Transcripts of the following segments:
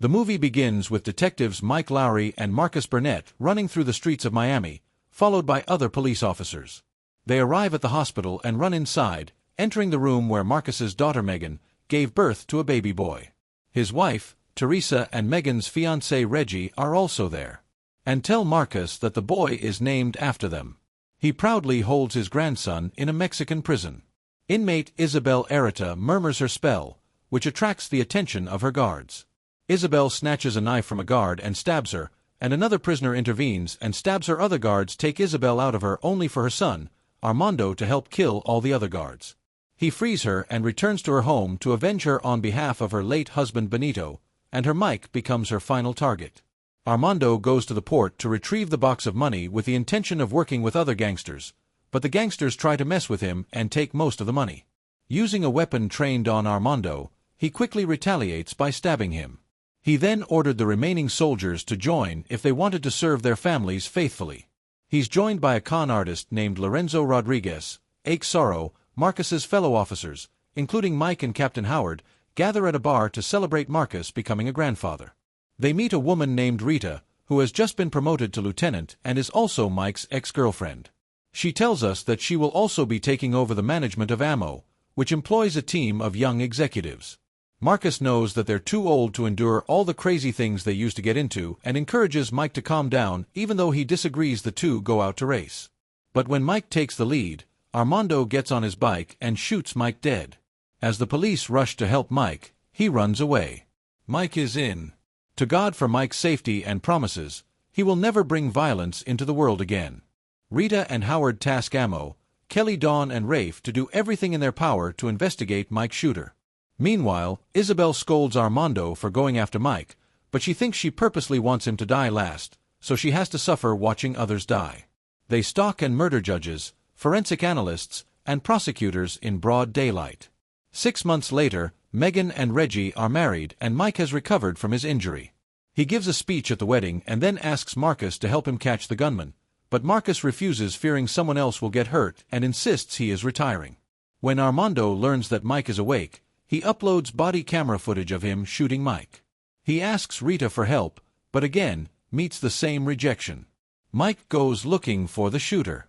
The movie begins with detectives Mike Lowrey and Marcus Burnett running through the streets of Miami, followed by other police officers. They arrive at the hospital and run inside, entering the room where Marcus's daughter Megan gave birth to a baby boy. His wife, Teresa, and Megan's fiancé Reggie are also there, and tell Marcus that the boy is named after them. He proudly holds his grandson in a Mexican prison. Inmate Isabel Erita murmurs her spell, which attracts the attention of her guards. Isabel snatches a knife from a guard and stabs her, and another prisoner intervenes and stabs her. Other guards take Isabel out of her only for her son, Armando, to help kill all the other guards. He frees her and returns to her home to avenge her on behalf of her late husband Benito, and her Mike becomes her final target. Armando goes to the port to retrieve the box of money with the intention of working with other gangsters, but the gangsters try to mess with him and take most of the money. Using a weapon trained on Armando, he quickly retaliates by stabbing him. He then ordered the remaining soldiers to join if they wanted to serve their families faithfully. He's joined by a con artist named Lorenzo Rodriguez. Sorrow, Marcus's fellow officers, including Mike and Captain Howard, gather at a bar to celebrate Marcus becoming a grandfather. They meet a woman named Rita, who has just been promoted to lieutenant and is also Mike's ex-girlfriend. She tells us that she will also be taking over the management of Ammo, which employs a team of young executives. Marcus knows that they're too old to endure all the crazy things they used to get into and encourages Mike to calm down, even though he disagrees the two go out to race. But when Mike takes the lead, Armando gets on his bike and shoots Mike dead. As the police rush to help Mike, he runs away. Mike is in to God for Mike's safety and promises he will never bring violence into the world again. Rita and Howard task Ammo, Kelly, Dawn, and Rafe to do everything in their power to investigate Mike's shooter. Meanwhile, Isabel scolds Armando for going after Mike, but she thinks she purposely wants him to die last, so she has to suffer watching others die. They stalk and murder judges, forensic analysts, and prosecutors in broad daylight. 6 months later, Megan and Reggie are married and Mike has recovered from his injury. He gives a speech at the wedding and then asks Marcus to help him catch the gunman, but Marcus refuses, fearing someone else will get hurt, and insists he is retiring. When Armando learns that Mike is awake, he uploads body camera footage of him shooting Mike. He asks Rita for help, but again, meets the same rejection. Mike goes looking for the shooter.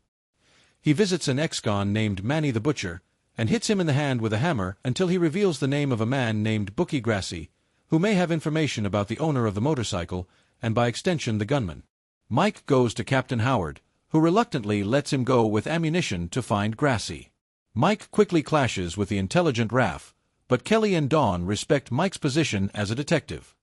He visits an ex-con named Manny the Butcher, and hits him in the hand with a hammer until he reveals the name of a man named Bookie Grassi, who may have information about the owner of the motorcycle, and by extension the gunman. Mike goes to Captain Howard, who reluctantly lets him go with ammunition to find Grassi. Mike quickly clashes with the intelligent Raph, but Kelly and Dawn respect Mike's position as a detective.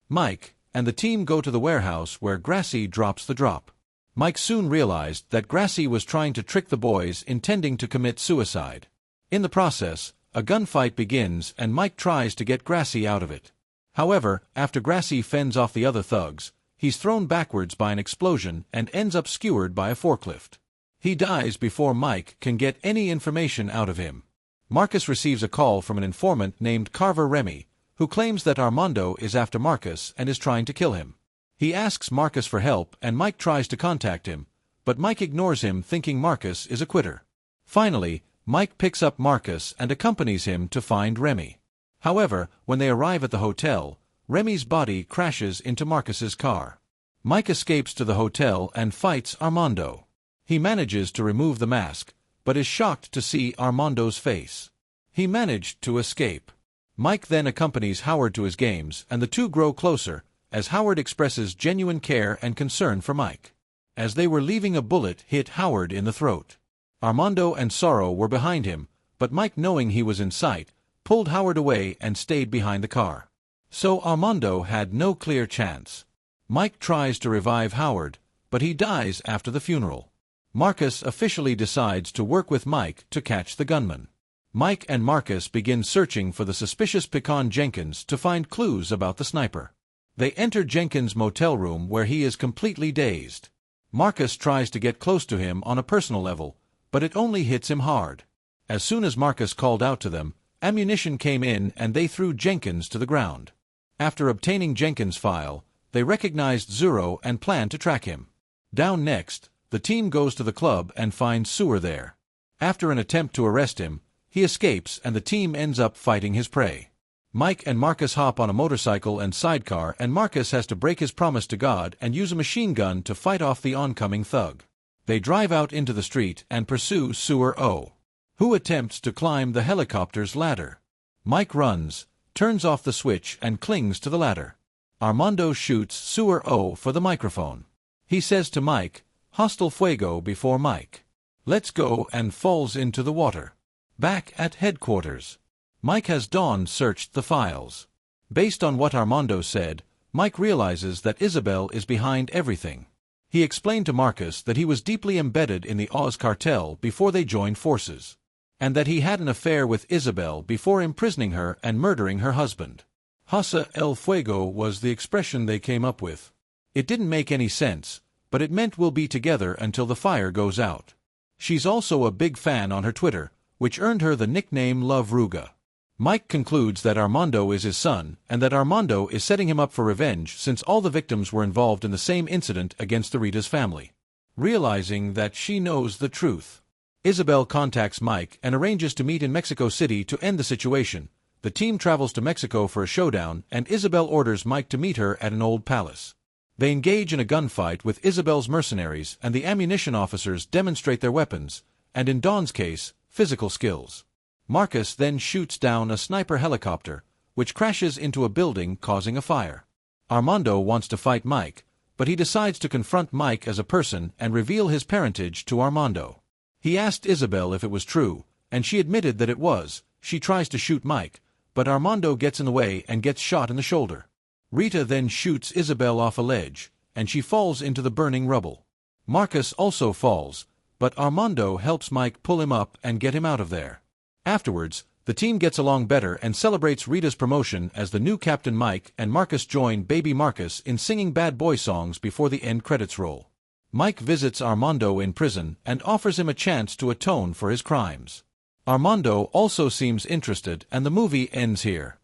Mike and the team go to the warehouse where Grassi drops the drop. Mike soon realized that Grassi was trying to trick the boys, intending to commit suicide. In the process, a gunfight begins and Mike tries to get Grassi out of it. However, after Grassi fends off the other thugs, he's thrown backwards by an explosion and ends up skewered by a forklift. He dies before Mike can get any information out of him. Marcus receives a call from an informant named Carver Remy, who claims that Armando is after Marcus and is trying to kill him. He asks Marcus for help and Mike tries to contact him, but Mike ignores him, thinking Marcus is a quitter. Finally, Mike picks up Marcus and accompanies him to find Remy. However, when they arrive at the hotel, Remy's body crashes into Marcus's car. Mike escapes to the hotel and fights Armando. He manages to remove the mask, but is shocked to see Armando's face. He managed to escape. Mike then accompanies Howard to his games, and the two grow closer, as Howard expresses genuine care and concern for Mike. As they were leaving, a bullet hit Howard in the throat. Armando and Sorrow were behind him, but Mike, knowing he was in sight, pulled Howard away and stayed behind the car. So Armando had no clear chance. Mike tries to revive Howard, but he dies after the funeral. Marcus officially decides to work with Mike to catch the gunman. Mike and Marcus begin searching for the suspicious Pecan Jenkins to find clues about the sniper. They enter Jenkins' motel room where he is completely dazed. Marcus tries to get close to him on a personal level, but it only hits him hard. As soon as Marcus called out to them, ammunition came in and they threw Jenkins to the ground. After obtaining Jenkins' file, they recognized Zuro and planned to track him. Down next, the team goes to the club and finds Sewer there. After an attempt to arrest him, he escapes and the team ends up fighting his prey. Mike and Marcus hop on a motorcycle and sidecar, and Marcus has to break his promise to God and use a machine gun to fight off the oncoming thug. They drive out into the street and pursue Sewer O, who attempts to climb the helicopter's ladder. Mike runs, turns off the switch and clings to the ladder. Armando shoots Sewer O for the microphone. He says to Mike, "Hostile fuego," before Mike lets go and falls into the water. Back at headquarters, Mike has Dawn searched the files. Based on what Armando said, Mike realizes that Isabel is behind everything. He explained to Marcus that he was deeply embedded in the Oz cartel before they joined forces, and that he had an affair with Isabel before imprisoning her and murdering her husband. Hasa el Fuego was the expression they came up with. It didn't make any sense, but it meant we'll be together until the fire goes out. She's also a big fan on her Twitter, which earned her the nickname Love Ruga. Mike concludes that Armando is his son, and that Armando is setting him up for revenge since all the victims were involved in the same incident against the Rita's family. Realizing that she knows the truth, Isabel contacts Mike and arranges to meet in Mexico City to end the situation. The team travels to Mexico for a showdown, and Isabel orders Mike to meet her at an old palace. They engage in a gunfight with Isabel's mercenaries, and the ammunition officers demonstrate their weapons, and in Dawn's case, physical skills. Marcus then shoots down a sniper helicopter, which crashes into a building, causing a fire. Armando wants to fight Mike, but he decides to confront Mike as a person and reveal his parentage to Armando. He asked Isabel if it was true, and she admitted that it was. She tries to shoot Mike, but Armando gets in the way and gets shot in the shoulder. Rita then shoots Isabel off a ledge, and she falls into the burning rubble. Marcus also falls, but Armando helps Mike pull him up and get him out of there. Afterwards, the team gets along better and celebrates Rita's promotion as the new Captain Mike, and Marcus join Baby Marcus in singing bad boy songs before the end credits roll. Mike visits Armando in prison and offers him a chance to atone for his crimes. Armando also seems interested, and the movie ends here.